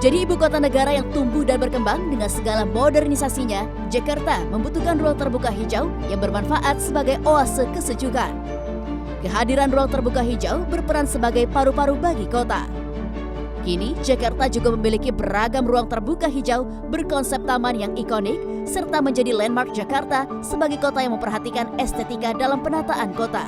Menjadi ibu kota negara yang tumbuh dan berkembang dengan segala modernisasinya, Jakarta membutuhkan ruang terbuka hijau yang bermanfaat sebagai oase kesejukan. Kehadiran ruang terbuka hijau berperan sebagai paru-paru bagi kota. Kini, Jakarta juga memiliki beragam ruang terbuka hijau berkonsep taman yang ikonik, serta menjadi landmark Jakarta sebagai kota yang memperhatikan estetika dalam penataan kota.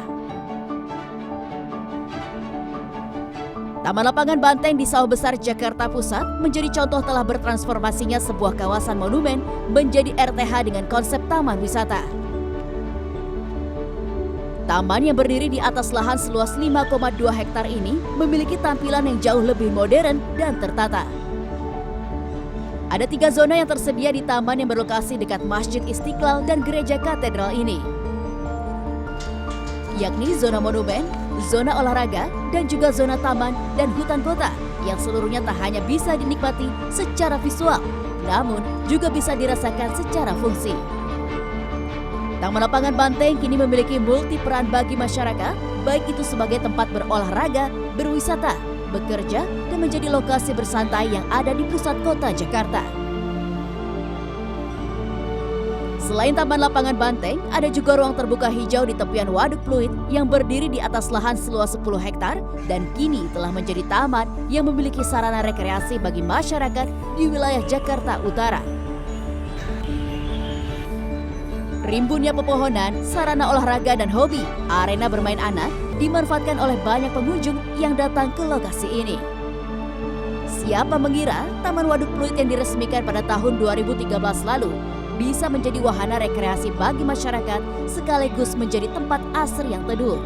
Taman Lapangan Banteng di Sawah Besar, Jakarta Pusat menjadi contoh telah bertransformasinya sebuah kawasan monumen menjadi RTH dengan konsep taman wisata. Taman yang berdiri di atas lahan seluas 5,2 hektar ini memiliki tampilan yang jauh lebih modern dan tertata. Ada 3 zona yang tersedia di taman yang berlokasi dekat Masjid Istiqlal dan Gereja Katedral ini, yakni zona monumen, zona olahraga, dan juga zona taman dan hutan kota yang seluruhnya tak hanya bisa dinikmati secara visual, namun juga bisa dirasakan secara fungsi. Taman Lapangan Banteng kini memiliki multi peran bagi masyarakat, baik itu sebagai tempat berolahraga, berwisata, bekerja, dan menjadi lokasi bersantai yang ada di pusat kota Jakarta. Selain Taman Lapangan Banteng, ada juga ruang terbuka hijau di tepian Waduk Pluit yang berdiri di atas lahan seluas 10 hektar dan kini telah menjadi taman yang memiliki sarana rekreasi bagi masyarakat di wilayah Jakarta Utara. Rimbunnya pepohonan, sarana olahraga dan hobi, arena bermain anak dimanfaatkan oleh banyak pengunjung yang datang ke lokasi ini. Siapa mengira Taman Waduk Pluit yang diresmikan pada tahun 2013 lalu bisa menjadi wahana rekreasi bagi masyarakat sekaligus menjadi tempat asri yang teduh.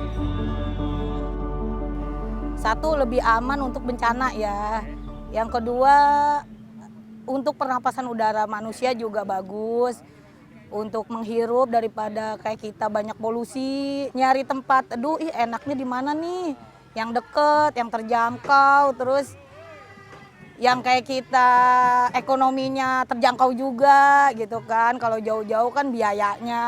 Satu, lebih aman untuk bencana ya. Yang kedua, untuk pernapasan udara manusia juga bagus. Untuk menghirup daripada kayak kita banyak polusi. Nyari tempat, aduh enaknya di mana nih? Yang deket, yang terjangkau, terus yang kayak kita ekonominya terjangkau juga gitu kan. Kalau jauh-jauh kan biayanya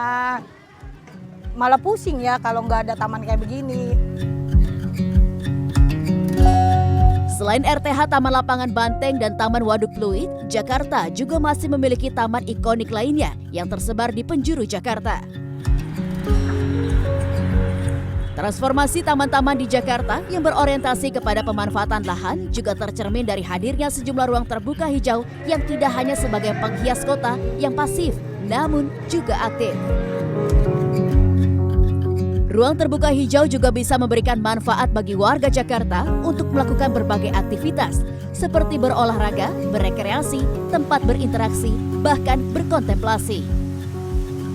malah pusing ya kalau nggak ada taman kayak begini. Selain RTH Taman Lapangan Banteng dan Taman Waduk Pluit, Jakarta juga masih memiliki taman ikonik lainnya yang tersebar di penjuru Jakarta. Transformasi taman-taman di Jakarta yang berorientasi kepada pemanfaatan lahan juga tercermin dari hadirnya sejumlah ruang terbuka hijau yang tidak hanya sebagai penghias kota yang pasif, namun juga aktif. Ruang terbuka hijau juga bisa memberikan manfaat bagi warga Jakarta untuk melakukan berbagai aktivitas seperti berolahraga, berekreasi, tempat berinteraksi, bahkan berkontemplasi.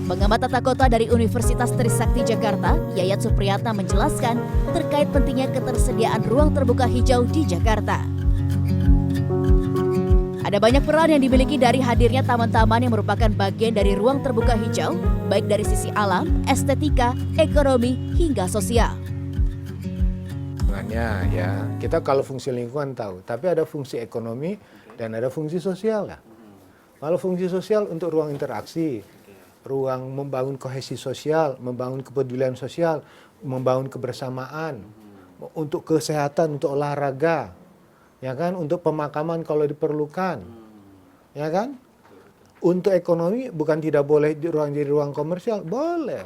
Pengamat tata kota dari Universitas Trisakti Jakarta, Yayat Supriyatna menjelaskan terkait pentingnya ketersediaan ruang terbuka hijau di Jakarta. Ada banyak peran yang dimiliki dari hadirnya taman-taman yang merupakan bagian dari ruang terbuka hijau, baik dari sisi alam, estetika, ekonomi, hingga sosial. Ya, kita kalau fungsi lingkungan tahu, tapi ada fungsi ekonomi dan ada fungsi sosial lah. Kalau fungsi sosial untuk ruang interaksi, ruang membangun kohesi sosial, membangun kepedulian sosial, membangun kebersamaan, untuk kesehatan, untuk olahraga, ya kan, untuk pemakaman kalau diperlukan, ya kan. Untuk ekonomi bukan tidak boleh jadi ruang komersial, boleh.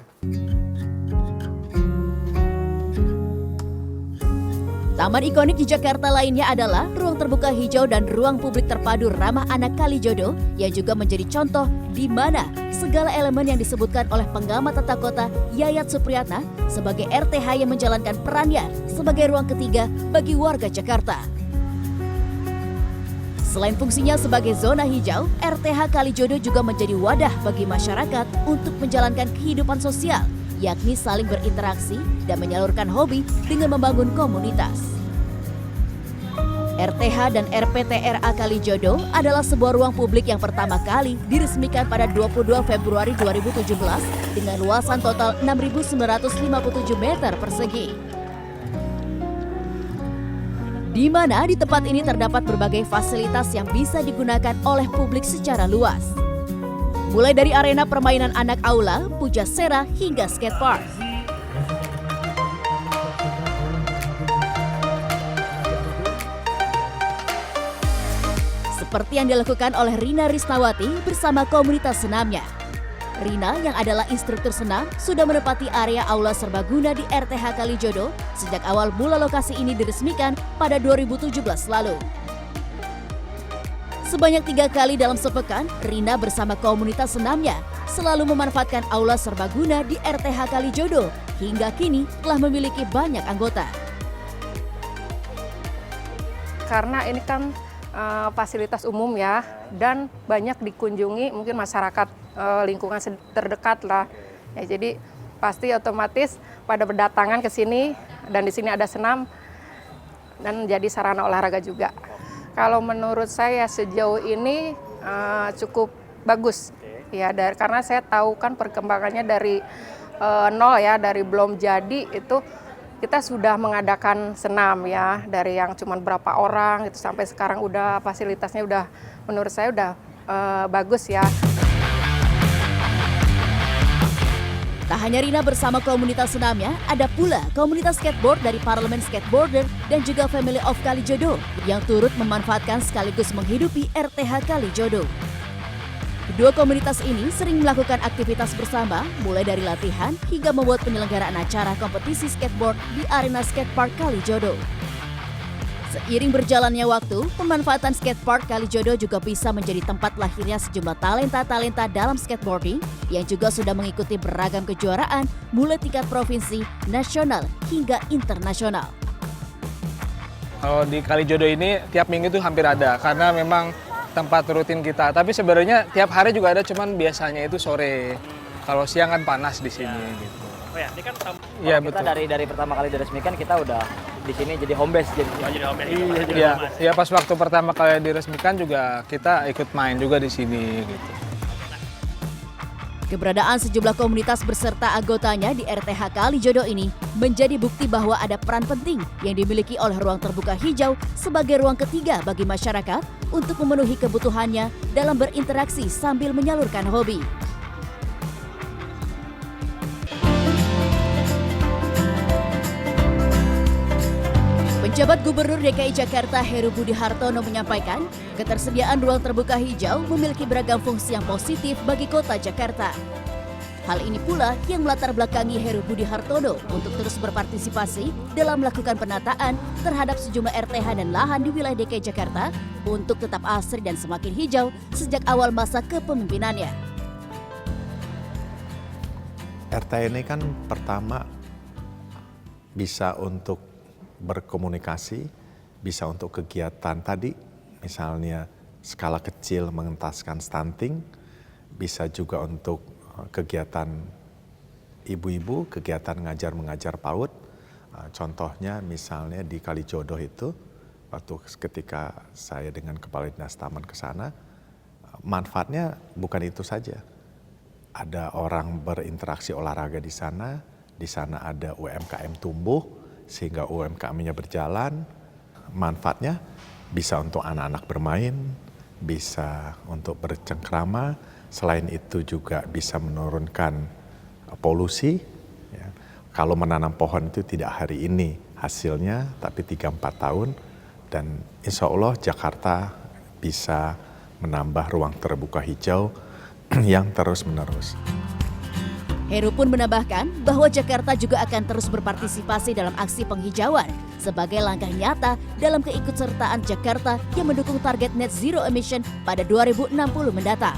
Taman ikonik di Jakarta lainnya adalah ruang terbuka hijau dan ruang publik terpadu ramah anak Kalijodo yang juga menjadi contoh di mana segala elemen yang disebutkan oleh pengamat tata kota Yayat Supriyatna sebagai RTH yang menjalankan perannya sebagai ruang ketiga bagi warga Jakarta. Selain fungsinya sebagai zona hijau, RTH Kalijodo juga menjadi wadah bagi masyarakat untuk menjalankan kehidupan sosial, yakni saling berinteraksi dan menyalurkan hobi dengan membangun komunitas. RTH dan RPTRA Kalijodo adalah sebuah ruang publik yang pertama kali diresmikan pada 22 Februari 2017 dengan luasan total 6.957 meter persegi. Di mana di tempat ini terdapat berbagai fasilitas yang bisa digunakan oleh publik secara luas. Mulai dari arena permainan anak aula, pujasera, hingga skatepark. seperti yang dilakukan oleh Rina Risnawati bersama komunitas senamnya. Rina yang adalah instruktur senam sudah menempati area aula serbaguna di RTH Kalijodo sejak awal mula lokasi ini diresmikan pada 2017 lalu. Sebanyak 3 kali dalam sepekan, Rina bersama komunitas senamnya selalu memanfaatkan aula serbaguna di RTH Kalijodo. Hingga kini telah memiliki banyak anggota. Karena ini kan fasilitas umum ya, dan banyak dikunjungi mungkin masyarakat lingkungan terdekat lah. Ya, jadi pasti otomatis pada berdatangan ke sini, dan di sini ada senam dan jadi sarana olahraga juga. Kalau menurut saya sejauh ini cukup bagus ya, karena saya tahu kan perkembangannya dari nol ya, dari belum jadi itu kita sudah mengadakan senam ya, dari yang cuma berapa orang itu sampai sekarang udah fasilitasnya udah menurut saya udah bagus ya. Tak hanya Rina bersama komunitas senamnya, ada pula komunitas skateboard dari Parlemen Skateboarder dan juga Family of Kalijodo yang turut memanfaatkan sekaligus menghidupi RTH Kalijodo. Kedua komunitas ini sering melakukan aktivitas bersama, mulai dari latihan hingga membuat penyelenggaraan acara kompetisi skateboard di arena skatepark Kalijodo. Seiring berjalannya waktu, pemanfaatan skatepark Kalijodo juga bisa menjadi tempat lahirnya sejumlah talenta-talenta dalam skateboarding yang juga sudah mengikuti beragam kejuaraan mulai tingkat provinsi, nasional, hingga internasional. Kalau di Kalijodo ini tiap minggu itu hampir ada karena memang tempat rutin kita. Tapi sebenarnya tiap hari juga ada, cuman biasanya itu sore. Kalau siang kan panas di sini gitu. Oh ya, ini kan Iya, kita betul. dari pertama kali diresmikan kita udah di sini jadi home base jadi. Oh, jadi home base. Iya, ya pas waktu pertama kali diresmikan juga kita ikut main juga di sini gitu. Keberadaan sejumlah komunitas beserta anggotanya di RTH Kalijodo ini menjadi bukti bahwa ada peran penting yang dimiliki oleh ruang terbuka hijau sebagai ruang ketiga bagi masyarakat untuk memenuhi kebutuhannya dalam berinteraksi sambil menyalurkan hobi. Penjabat Gubernur DKI Jakarta Heru Budi Hartono menyampaikan, ketersediaan ruang terbuka hijau memiliki beragam fungsi yang positif bagi kota Jakarta. Hal ini pula yang melatar belakangi Heru Budi Hartono untuk terus berpartisipasi dalam melakukan penataan terhadap sejumlah RTH dan lahan di wilayah DKI Jakarta untuk tetap asri dan semakin hijau sejak awal masa kepemimpinannya. RT ini kan pertama bisa untuk berkomunikasi, bisa untuk kegiatan tadi, misalnya skala kecil mengentaskan stunting, bisa juga untuk kegiatan ibu-ibu, kegiatan ngajar-mengajar PAUD. Contohnya misalnya di Kalijodo itu, waktu ketika saya dengan Kepala Dinas Taman ke sana, manfaatnya bukan itu saja. Ada orang berinteraksi olahraga di sana ada UMKM tumbuh, sehingga UMKM-nya berjalan, manfaatnya bisa untuk anak-anak bermain, bisa untuk bercengkrama, selain itu juga bisa menurunkan polusi. Ya. Kalau menanam pohon itu tidak hari ini hasilnya, tapi 3-4 tahun, dan insya Allah Jakarta bisa menambah ruang terbuka hijau yang terus-menerus. Heru pun menambahkan bahwa Jakarta juga akan terus berpartisipasi dalam aksi penghijauan sebagai langkah nyata dalam keikutsertaan Jakarta yang mendukung target net zero emission pada 2060 mendatang.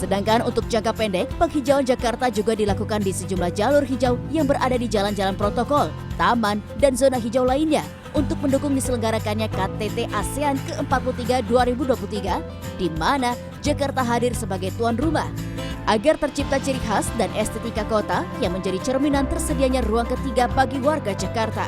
Sedangkan untuk jangka pendek, penghijauan Jakarta juga dilakukan di sejumlah jalur hijau yang berada di jalan-jalan protokol, taman, dan zona hijau lainnya untuk mendukung diselenggarakannya KTT ASEAN ke-43 2023, di mana Jakarta hadir sebagai tuan rumah. Agar tercipta ciri khas dan estetika kota yang menjadi cerminan tersedianya ruang ketiga bagi warga Jakarta.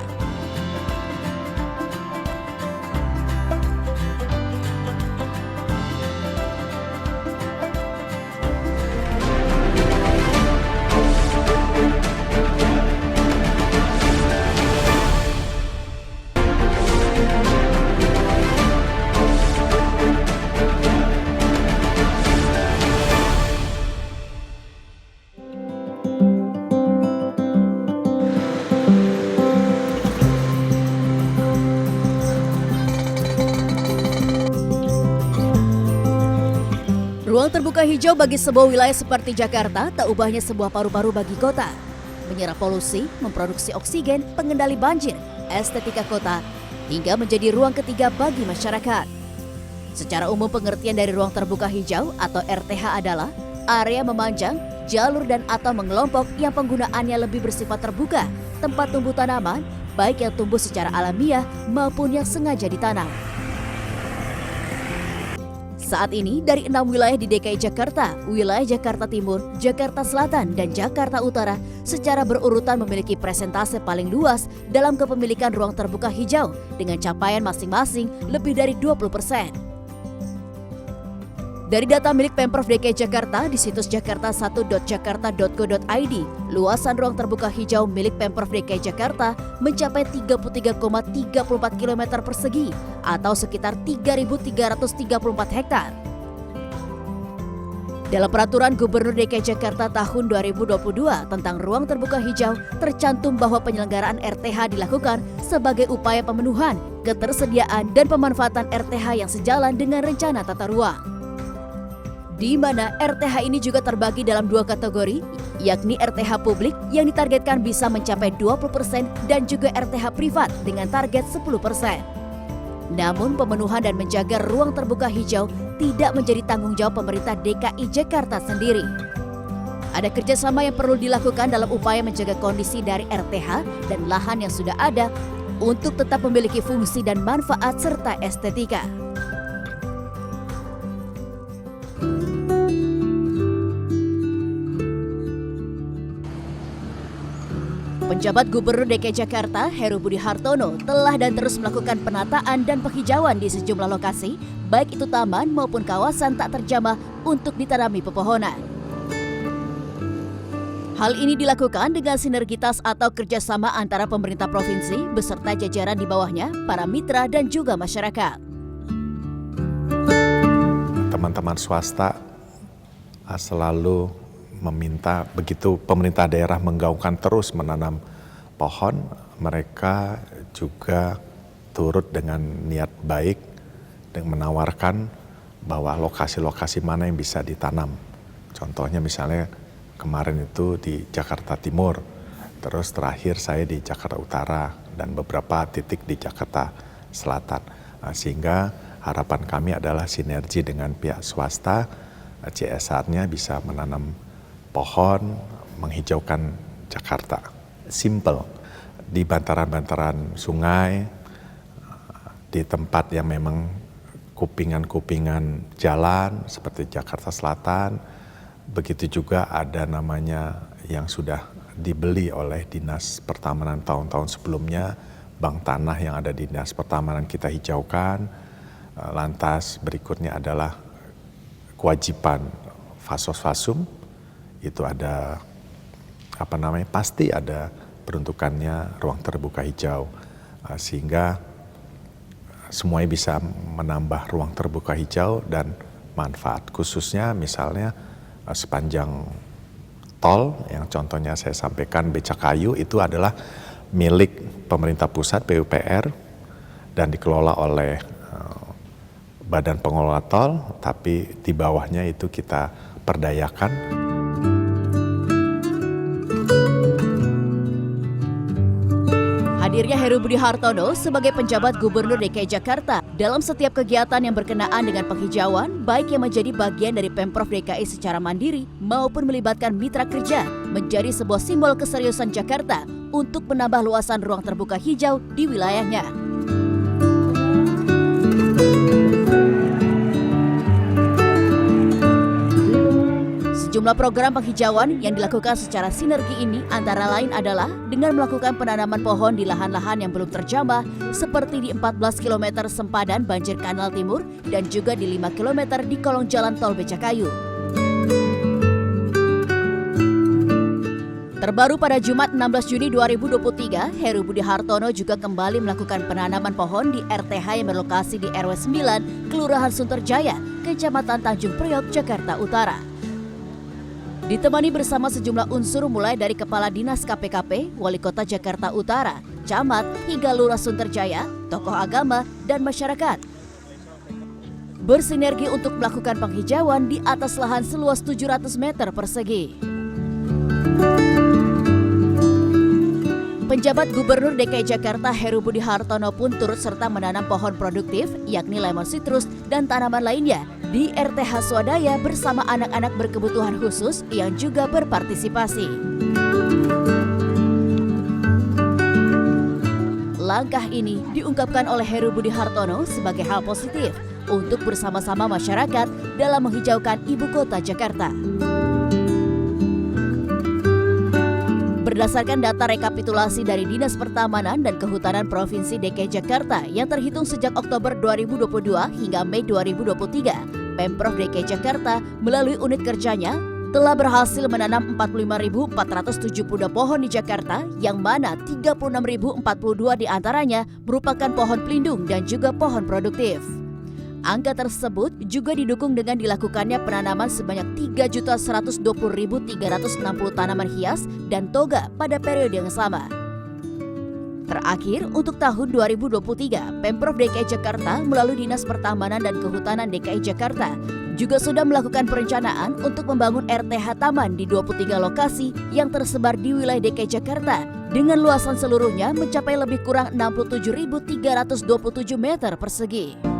Ruang terbuka hijau bagi sebuah wilayah seperti Jakarta tak ubahnya sebuah paru-paru bagi kota. Menyerap polusi, memproduksi oksigen, pengendali banjir, estetika kota, hingga menjadi ruang ketiga bagi masyarakat. Secara umum pengertian dari ruang terbuka hijau atau RTH adalah area memanjang, jalur dan atau mengelompok yang penggunaannya lebih bersifat terbuka, tempat tumbuh tanaman, baik yang tumbuh secara alamiah maupun yang sengaja ditanam. Saat ini dari 6 wilayah di DKI Jakarta, wilayah Jakarta Timur, Jakarta Selatan, dan Jakarta Utara secara berurutan memiliki presentase paling luas dalam kepemilikan ruang terbuka hijau dengan capaian masing-masing lebih dari 20%. Dari data milik Pemprov DKI Jakarta di situs jakarta1.jakarta.go.id, luasan ruang terbuka hijau milik Pemprov DKI Jakarta mencapai 33,34 km persegi atau sekitar 3.334 hektar. Dalam peraturan Gubernur DKI Jakarta tahun 2022 tentang ruang terbuka hijau, tercantum bahwa penyelenggaraan RTH dilakukan sebagai upaya pemenuhan, ketersediaan, dan pemanfaatan RTH yang sejalan dengan rencana tata ruang. Di mana RTH ini juga terbagi dalam 2 kategori, yakni RTH publik yang ditargetkan bisa mencapai 20% dan juga RTH privat dengan target 10%. Namun pemenuhan dan menjaga ruang terbuka hijau tidak menjadi tanggung jawab pemerintah DKI Jakarta sendiri. Ada kerjasama yang perlu dilakukan dalam upaya menjaga kondisi dari RTH dan lahan yang sudah ada untuk tetap memiliki fungsi dan manfaat serta estetika. Penjabat Gubernur DKI Jakarta, Heru Budi Hartono, telah dan terus melakukan penataan dan penghijauan di sejumlah lokasi, baik itu taman maupun kawasan tak terjamah untuk ditanami pepohonan. Hal ini dilakukan dengan sinergitas atau kerjasama antara pemerintah provinsi beserta jajaran di bawahnya, para mitra dan juga masyarakat. Teman-teman swasta selalu meminta, begitu pemerintah daerah menggaungkan terus menanam pohon, mereka juga turut dengan niat baik dan menawarkan bahwa lokasi-lokasi mana yang bisa ditanam. Contohnya misalnya kemarin itu di Jakarta Timur, terus terakhir saya di Jakarta Utara dan beberapa titik di Jakarta Selatan. Sehingga harapan kami adalah sinergi dengan pihak swasta, CSR-nya bisa menanam pohon, menghijaukan Jakarta. Simple. Di bantaran-bantaran sungai, di tempat yang memang kupingan-kupingan jalan seperti Jakarta Selatan, begitu juga ada namanya yang sudah dibeli oleh Dinas Pertamanan tahun-tahun sebelumnya, bank tanah yang ada di Dinas Pertamanan kita hijaukan. Lantas berikutnya adalah kewajiban fasos-fasum, itu ada pasti ada peruntukannya ruang terbuka hijau, sehingga semuanya bisa menambah ruang terbuka hijau dan manfaat, khususnya misalnya sepanjang tol yang contohnya saya sampaikan Becakayu itu adalah milik pemerintah pusat PUPR dan dikelola oleh Badan Pengelola Tol, tapi di bawahnya itu kita perdayakan. Hadirnya Heru Budi Hartono sebagai penjabat Gubernur DKI Jakarta dalam setiap kegiatan yang berkenaan dengan penghijauan, baik yang menjadi bagian dari Pemprov DKI secara mandiri maupun melibatkan mitra kerja, menjadi sebuah simbol keseriusan Jakarta untuk menambah luasan ruang terbuka hijau di wilayahnya. Sejumlah program penghijauan yang dilakukan secara sinergi ini antara lain adalah dengan melakukan penanaman pohon di lahan-lahan yang belum terjamah seperti di 14 km sempadan banjir Kanal Timur dan juga di 5 km di kolong jalan tol Becakayu. Terbaru pada Jumat 16 Juni 2023, Heru Budi Hartono juga kembali melakukan penanaman pohon di RTH yang berlokasi di RW 9, Kelurahan Sunterjaya, Kecamatan Tanjung Priok, Jakarta Utara. Ditemani bersama sejumlah unsur mulai dari Kepala Dinas KPKP, Wali Kota Jakarta Utara, camat, hingga Lurah Sunterjaya, tokoh agama, dan masyarakat. bersinergi untuk melakukan penghijauan di atas lahan seluas 700 meter persegi. Penjabat Gubernur DKI Jakarta Heru Budi Hartono pun turut serta menanam pohon produktif yakni lemon citrus dan tanaman lainnya di RTH Swadaya bersama anak-anak berkebutuhan khusus yang juga berpartisipasi. Langkah ini diungkapkan oleh Heru Budi Hartono sebagai hal positif untuk bersama-sama masyarakat dalam menghijaukan ibu kota Jakarta. Berdasarkan data rekapitulasi dari Dinas Pertamanan dan Kehutanan Provinsi DKI Jakarta yang terhitung sejak Oktober 2022 hingga Mei 2023, Pemprov DKI Jakarta melalui unit kerjanya telah berhasil menanam 45.472 pohon di Jakarta, yang mana 36.042 diantaranya merupakan pohon pelindung dan juga pohon produktif. Angka tersebut juga didukung dengan dilakukannya penanaman sebanyak 3.120.360 tanaman hias dan toga pada periode yang sama. Terakhir, untuk tahun 2023, Pemprov DKI Jakarta melalui Dinas Pertamanan dan Kehutanan DKI Jakarta juga sudah melakukan perencanaan untuk membangun RTH Taman di 23 lokasi yang tersebar di wilayah DKI Jakarta dengan luasan seluruhnya mencapai lebih kurang 67.327 meter persegi.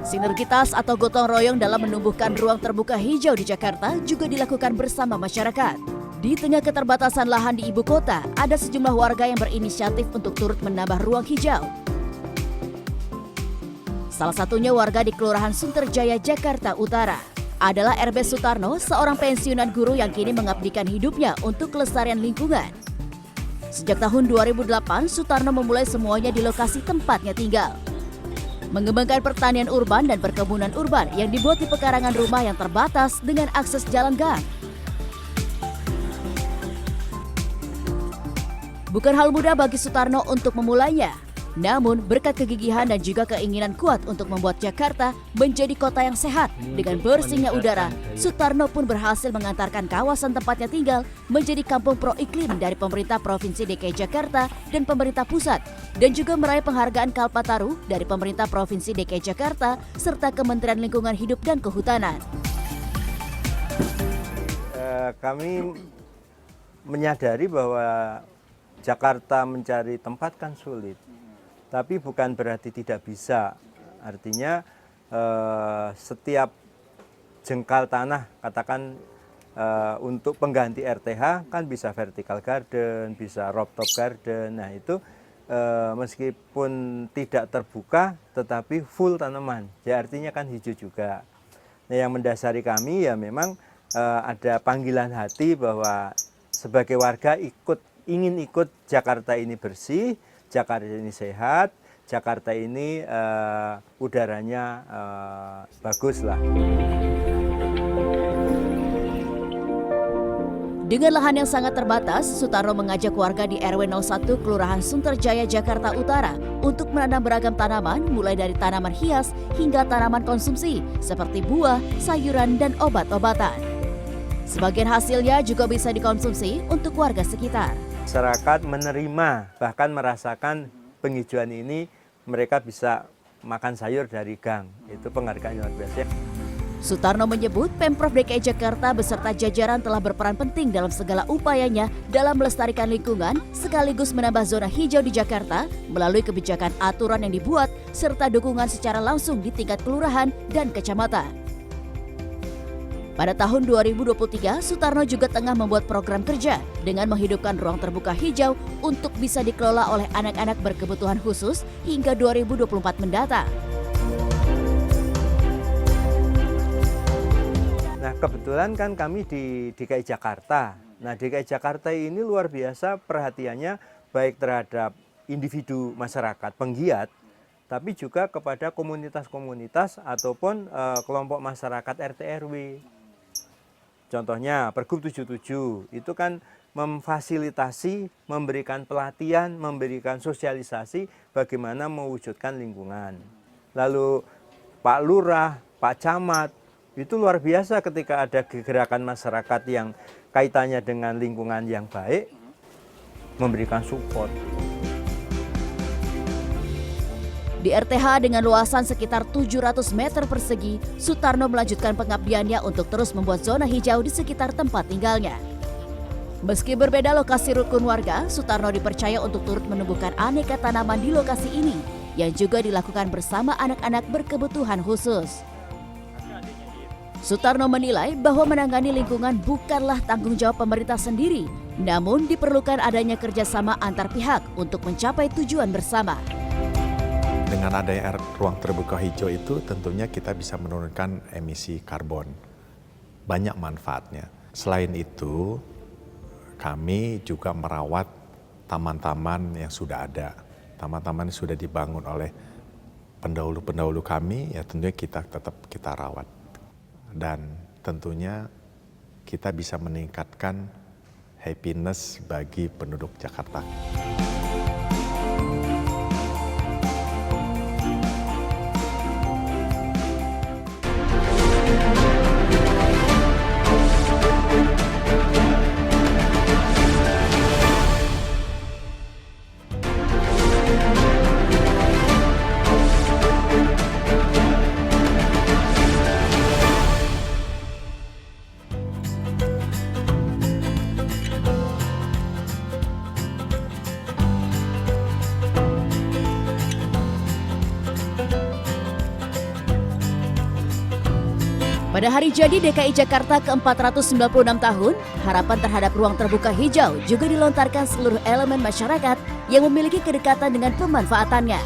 Sinergitas atau gotong royong dalam menumbuhkan ruang terbuka hijau di Jakarta juga dilakukan bersama masyarakat. Di tengah keterbatasan lahan di ibu kota, ada sejumlah warga yang berinisiatif untuk turut menambah ruang hijau. Salah satunya warga di Kelurahan Sunterjaya, Jakarta Utara. Adalah RB Sutarno, seorang pensiunan guru yang kini mengabdikan hidupnya untuk kelestarian lingkungan. Sejak tahun 2008, Sutarno memulai semuanya di lokasi tempatnya tinggal. Mengembangkan pertanian urban dan perkebunan urban yang dibuat di pekarangan rumah yang terbatas dengan akses jalan gang. Bukan hal mudah bagi Sutarno untuk memulainya. Namun berkat kegigihan dan juga keinginan kuat untuk membuat Jakarta menjadi kota yang sehat dengan bersihnya udara, Sutarno pun berhasil mengantarkan kawasan tempatnya tinggal menjadi kampung pro iklim dari pemerintah Provinsi DKI Jakarta dan pemerintah pusat, dan juga meraih penghargaan Kalpataru dari pemerintah Provinsi DKI Jakarta serta Kementerian Lingkungan Hidup dan Kehutanan. Kami menyadari bahwa Jakarta mencari tempat kan sulit. Tapi bukan berarti tidak bisa. Artinya setiap jengkal tanah, katakan untuk pengganti RTH kan bisa vertical garden, bisa rooftop garden. Nah itu meskipun tidak terbuka tetapi full tanaman. Ya artinya kan hijau juga. Nah yang mendasari kami ya memang ada panggilan hati bahwa sebagai warga ingin ikut Jakarta ini bersih, Jakarta ini sehat, Jakarta ini udaranya bagus lah. Dengan lahan yang sangat terbatas, Sutarno mengajak warga di RW 01 Kelurahan Sunterjaya, Jakarta Utara untuk menanam beragam tanaman mulai dari tanaman hias hingga tanaman konsumsi seperti buah, sayuran, dan obat-obatan. Sebagian hasilnya juga bisa dikonsumsi untuk warga sekitar. Masyarakat menerima, bahkan merasakan penghijauan ini, mereka bisa makan sayur dari gang. Itu penghargaan luar biasa. Sutarno menyebut Pemprov DKI Jakarta beserta jajaran telah berperan penting dalam segala upayanya dalam melestarikan lingkungan sekaligus menambah zona hijau di Jakarta melalui kebijakan aturan yang dibuat serta dukungan secara langsung di tingkat kelurahan dan kecamatan. Pada tahun 2023, Sutarno juga tengah membuat program kerja dengan menghidupkan ruang terbuka hijau untuk bisa dikelola oleh anak-anak berkebutuhan khusus hingga 2024 mendatang. Nah kebetulan kan kami di DKI Jakarta. Nah DKI Jakarta ini luar biasa perhatiannya baik terhadap individu masyarakat penggiat, tapi juga kepada komunitas-komunitas ataupun kelompok masyarakat RT RW. Contohnya Pergub 77 itu kan memfasilitasi, memberikan pelatihan, memberikan sosialisasi bagaimana mewujudkan lingkungan. Lalu Pak Lurah, Pak Camat, itu luar biasa ketika ada gerakan masyarakat yang kaitannya dengan lingkungan yang baik. memberikan support. Di RTH dengan luasan sekitar 700 meter persegi, Sutarno melanjutkan pengabdiannya untuk terus membuat zona hijau di sekitar tempat tinggalnya. Meski berbeda lokasi rukun warga, Sutarno dipercaya untuk turut menumbuhkan aneka tanaman di lokasi ini, yang juga dilakukan bersama anak-anak berkebutuhan khusus. Sutarno menilai bahwa menangani lingkungan bukanlah tanggung jawab pemerintah sendiri, namun diperlukan adanya kerjasama antar pihak untuk mencapai tujuan bersama. Dengan adanya ruang terbuka hijau itu tentunya kita bisa menurunkan emisi karbon. Banyak manfaatnya. Selain itu, kami juga merawat taman-taman yang sudah ada. Taman-taman yang sudah dibangun oleh pendahulu-pendahulu kami, ya tentunya tetap kita rawat. Dan tentunya kita bisa meningkatkan happiness bagi penduduk Jakarta. Pada hari jadi DKI Jakarta ke-496 tahun, harapan terhadap ruang terbuka hijau juga dilontarkan seluruh elemen masyarakat yang memiliki kedekatan dengan pemanfaatannya.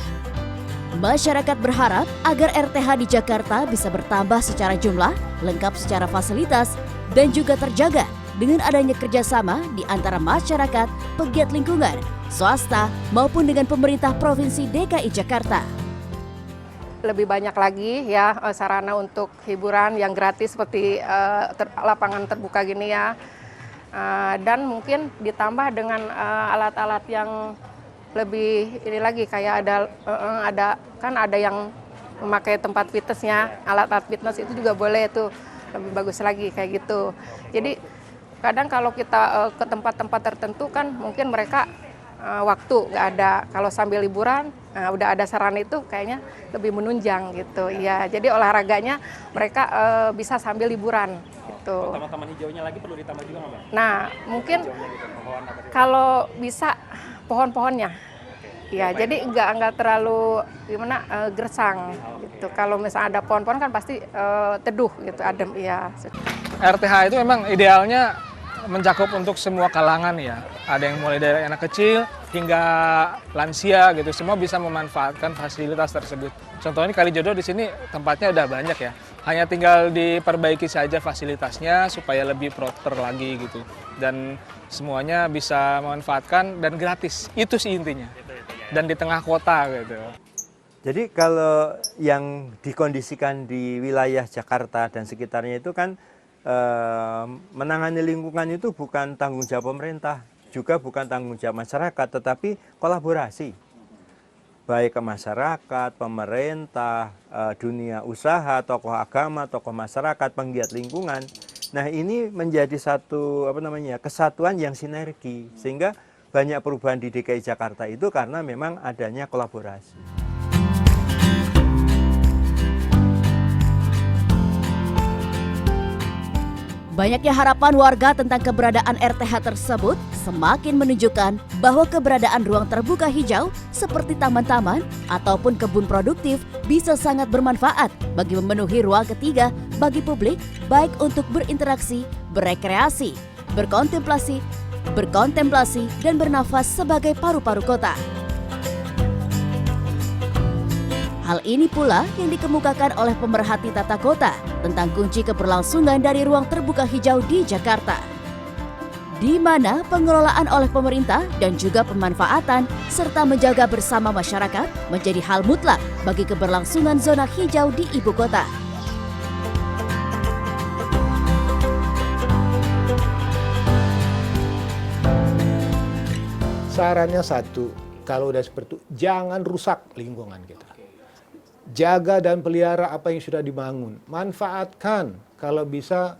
Masyarakat berharap agar RTH di Jakarta bisa bertambah secara jumlah, lengkap secara fasilitas, dan juga terjaga dengan adanya kerjasama di antara masyarakat, pegiat lingkungan, swasta, maupun dengan pemerintah Provinsi DKI Jakarta. Lebih banyak lagi ya sarana untuk hiburan yang gratis seperti lapangan terbuka gini ya. Dan mungkin ditambah dengan alat-alat yang lebih ini lagi, kayak ada yang memakai tempat fitnessnya, alat-alat fitness itu juga boleh tuh, lebih bagus lagi kayak gitu. Jadi kadang kalau kita ke tempat-tempat tertentu kan mungkin mereka waktu nggak ada, kalau sambil liburan udah ada sarana itu kayaknya lebih menunjang gitu ya. Jadi olahraganya mereka bisa sambil liburan gitu. Taman-taman hijaunya lagi perlu ditambah juga nggak, Mbak? Nah mungkin Gitu, pohon apa gitu. kalau bisa pohon-pohonnya ya, jadi nggak terlalu gersang gitu. Kalau misalnya ada pohon-pohon kan pasti teduh gitu, adem ya. RTH itu memang idealnya mencakup untuk semua kalangan ya. Ada yang mulai dari anak kecil hingga lansia gitu, semua bisa memanfaatkan fasilitas tersebut. Contohnya Kalijodo di sini tempatnya udah banyak ya. Hanya tinggal diperbaiki saja fasilitasnya supaya lebih proper lagi gitu. Dan semuanya bisa memanfaatkan dan gratis. Itu sih intinya. Dan di tengah kota gitu. Jadi kalau yang dikondisikan di wilayah Jakarta dan sekitarnya itu kan menangani lingkungan itu bukan tanggung jawab pemerintah, juga bukan tanggung jawab masyarakat, tetapi kolaborasi. Baik ke masyarakat, pemerintah, dunia usaha, tokoh agama, tokoh masyarakat, penggiat lingkungan. Nah, ini menjadi satu kesatuan yang sinergi, sehingga banyak perubahan di DKI Jakarta itu karena memang adanya kolaborasi. Banyaknya harapan warga tentang keberadaan RTH tersebut semakin menunjukkan bahwa keberadaan ruang terbuka hijau seperti taman-taman ataupun kebun produktif bisa sangat bermanfaat bagi memenuhi ruang ketiga bagi publik, baik untuk berinteraksi, berekreasi, berkontemplasi, dan bernafas sebagai paru-paru kota. Hal ini pula yang dikemukakan oleh pemerhati tata kota tentang kunci keberlangsungan dari ruang terbuka hijau di Jakarta, di mana pengelolaan oleh pemerintah dan juga pemanfaatan serta menjaga bersama masyarakat menjadi hal mutlak bagi keberlangsungan zona hijau di ibu kota. Sarannya satu, kalau udah seperti itu, jangan rusak lingkungan kita. Jaga dan pelihara apa yang sudah dibangun. Manfaatkan kalau bisa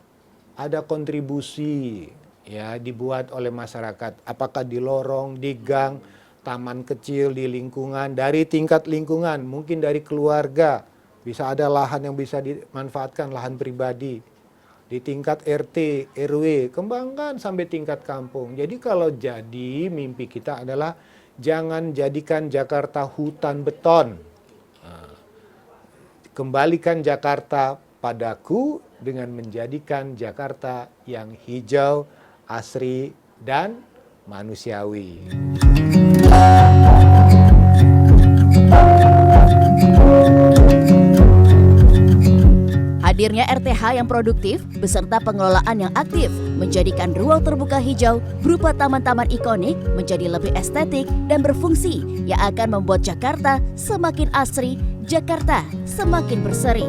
ada kontribusi ya dibuat oleh masyarakat, apakah di lorong, di gang, taman kecil, di lingkungan, dari tingkat lingkungan, mungkin dari keluarga, bisa ada lahan yang bisa dimanfaatkan, lahan pribadi, di tingkat RT, RW, kembangkan sampai tingkat kampung. Jadi kalau jadi mimpi kita adalah jangan jadikan Jakarta hutan beton. Kembalikan Jakarta padaku dengan menjadikan Jakarta yang hijau, asri, dan manusiawi. Hadirnya RTH yang produktif beserta pengelolaan yang aktif menjadikan ruang terbuka hijau berupa taman-taman ikonik menjadi lebih estetik dan berfungsi yang akan membuat Jakarta semakin asri, Jakarta semakin berseri.